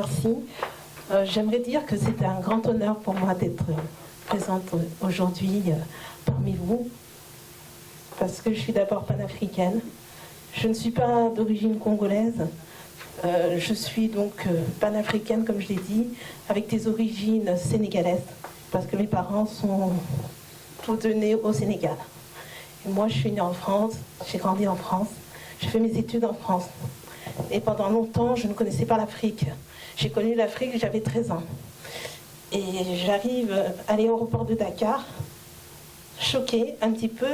merci. J'aimerais dire que c'était un grand honneur pour moi d'être présente aujourd'hui parmi vous, parce que je suis d'abord panafricaine. Je ne suis pas d'origine congolaise. Je suis donc panafricaine, comme je l'ai dit, avec des origines sénégalaises, parce que mes parents sont tous deux nés au Sénégal. Et moi, je suis née en France, j'ai grandi en France, j'ai fait mes études en France. Et pendant longtemps, je ne connaissais pas l'Afrique. J'ai connu l'Afrique, j'avais 13 ans. Et j'arrive à l'aéroport de Dakar, choquée, un petit peu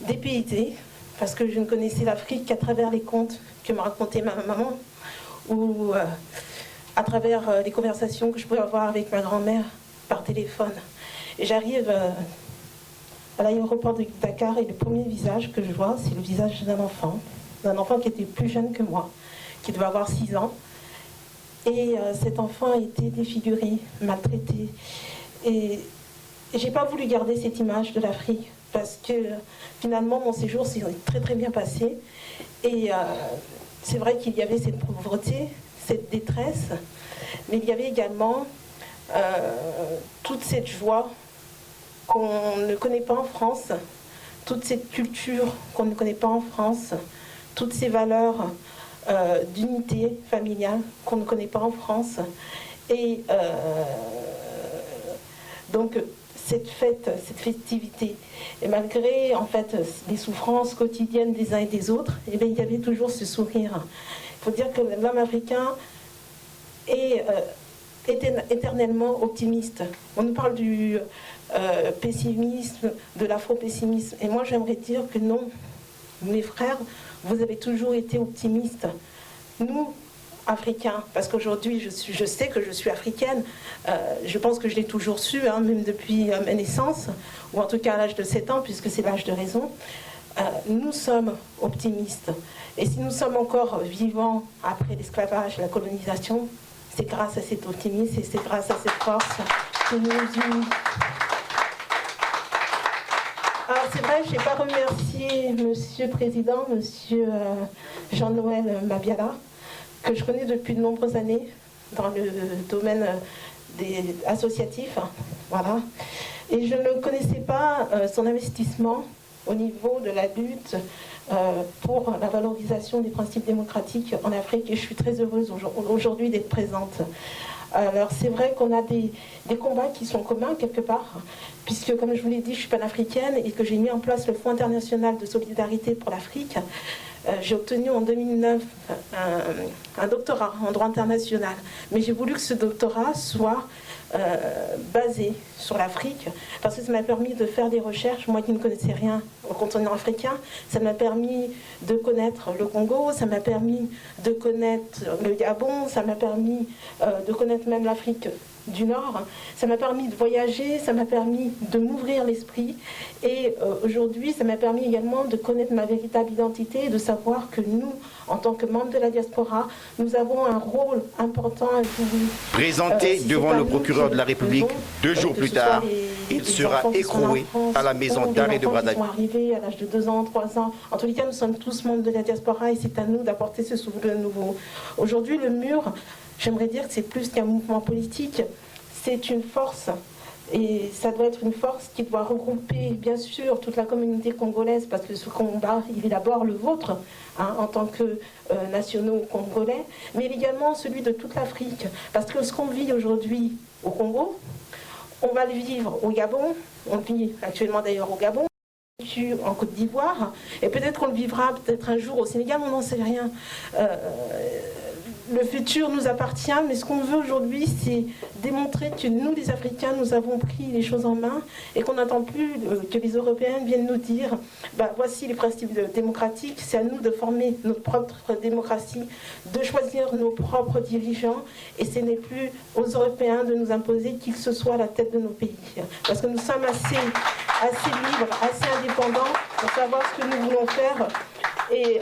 dépaysée, parce que je ne connaissais l'Afrique qu'à travers les contes que me racontait ma maman, ou à travers les conversations que je pouvais avoir avec ma grand-mère par téléphone. Et j'arrive à l'aéroport de Dakar et le premier visage que je vois, c'est le visage d'un enfant qui était plus jeune que moi, qui devait avoir 6 ans. Et cet enfant a été défiguré, maltraité. Et j'ai pas voulu garder cette image de l'Afrique, parce que finalement mon séjour s'est très très bien passé. Et c'est vrai qu'il y avait cette pauvreté, cette détresse, mais il y avait également toute cette joie qu'on ne connaît pas en France, toute cette culture qu'on ne connaît pas en France, toutes ces valeurs d'unité familiale qu'on ne connaît pas en France. Et donc cette fête, cette festivité, et malgré en fait les souffrances quotidiennes des uns et des autres, et bien, il y avait toujours ce sourire. Il faut dire que l'homme africain est éternellement optimiste. On nous parle du pessimisme, de l'afro-pessimisme, et moi j'aimerais dire que non, mes frères, vous avez toujours été optimistes. Nous, Africains, parce qu'aujourd'hui je sais que je suis africaine, je pense que je l'ai toujours su, hein, même depuis ma naissance, ou en tout cas à l'âge de 7 ans, puisque c'est l'âge de raison. Nous sommes optimistes. Et si nous sommes encore vivants après l'esclavage, la colonisation, c'est grâce à cet optimisme et c'est grâce à cette force que nous unit. Alors c'est vrai, je n'ai pas remercié Monsieur le Président, Monsieur Jean-Noël Mabiala, que je connais depuis de nombreuses années dans le domaine associatif. Voilà. Et je ne connaissais pas son investissement au niveau de la lutte pour la valorisation des principes démocratiques en Afrique, et je suis très heureuse aujourd'hui d'être présente. Alors c'est vrai qu'on a des combats qui sont communs quelque part, puisque comme je vous l'ai dit, je suis panafricaine et que j'ai mis en place le Fonds international de solidarité pour l'Afrique. J'ai obtenu en 2009 un doctorat en droit international, mais j'ai voulu que ce doctorat soit basé sur l'Afrique, parce que ça m'a permis de faire des recherches, moi qui ne connaissais rien au continent africain. Ça m'a permis de connaître le Congo, ça m'a permis de connaître le Gabon, ça m'a permis de connaître même l'Afrique du Nord, ça m'a permis de voyager, ça m'a permis de m'ouvrir l'esprit, et aujourd'hui ça m'a permis également de connaître ma véritable identité et de savoir que nous, en tant que membres de la diaspora, nous avons un rôle important à jouer. Présenté devant le procureur de la République 2 jours plus tard, il sera écroué à la maison d'arrêt de Brazzaville. Ils sont arrivés à l'âge de 2 ans, 3 ans. En tous les cas, nous sommes tous membres de la diaspora et c'est à nous d'apporter ce souffle nouveau. Aujourd'hui, le mur, j'aimerais dire que c'est plus qu'un mouvement politique, c'est une force. Et ça doit être une force qui doit regrouper, bien sûr, toute la communauté congolaise, parce que ce combat, il est d'abord le vôtre, hein, en tant que nationaux congolais, mais également celui de toute l'Afrique. Parce que ce qu'on vit aujourd'hui au Congo, on va le vivre au Gabon, on le vit actuellement d'ailleurs au Gabon, en Côte d'Ivoire, et peut-être qu'on le vivra peut-être un jour au Sénégal, on n'en sait rien. Le futur nous appartient, mais ce qu'on veut aujourd'hui, c'est démontrer que nous, les Africains, nous avons pris les choses en main et qu'on n'attend plus que les Européens viennent nous dire voici les principes démocratiques, c'est à nous de former notre propre démocratie, de choisir nos propres dirigeants, et ce n'est plus aux Européens de nous imposer qui que ce soit à la tête de nos pays. Parce que nous sommes assez libres, assez indépendants pour savoir ce que nous voulons faire. Et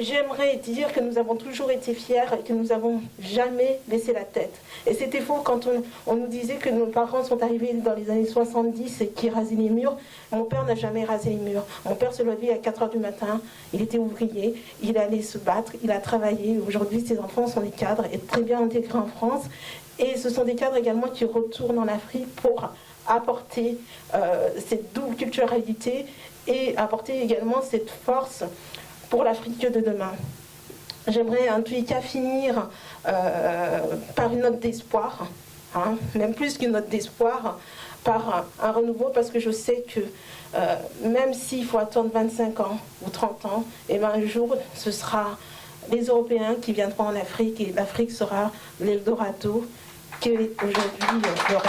j'aimerais dire que nous avons toujours été fiers et que nous n'avons jamais baissé la tête. Et c'était faux quand on nous disait que nos parents sont arrivés dans les années 70 et qui rasaient les murs. Mon père n'a jamais rasé les murs. Mon père se levait à 4 h du matin, il était ouvrier, il allait se battre, il a travaillé. Aujourd'hui, ses enfants sont des cadres et très bien intégrés en France. Et ce sont des cadres également qui retournent en Afrique pour apporter cette double culturalité et apporter également cette force pour l'Afrique de demain. J'aimerais en tous les cas finir par une note d'espoir, hein, même plus qu'une note d'espoir, par un renouveau, parce que je sais que même s'il faut attendre 25 ans ou 30 ans, et ben, un jour, ce sera les Européens qui viendront en Afrique et l'Afrique sera l'Eldorado qu'est aujourd'hui l'Europe.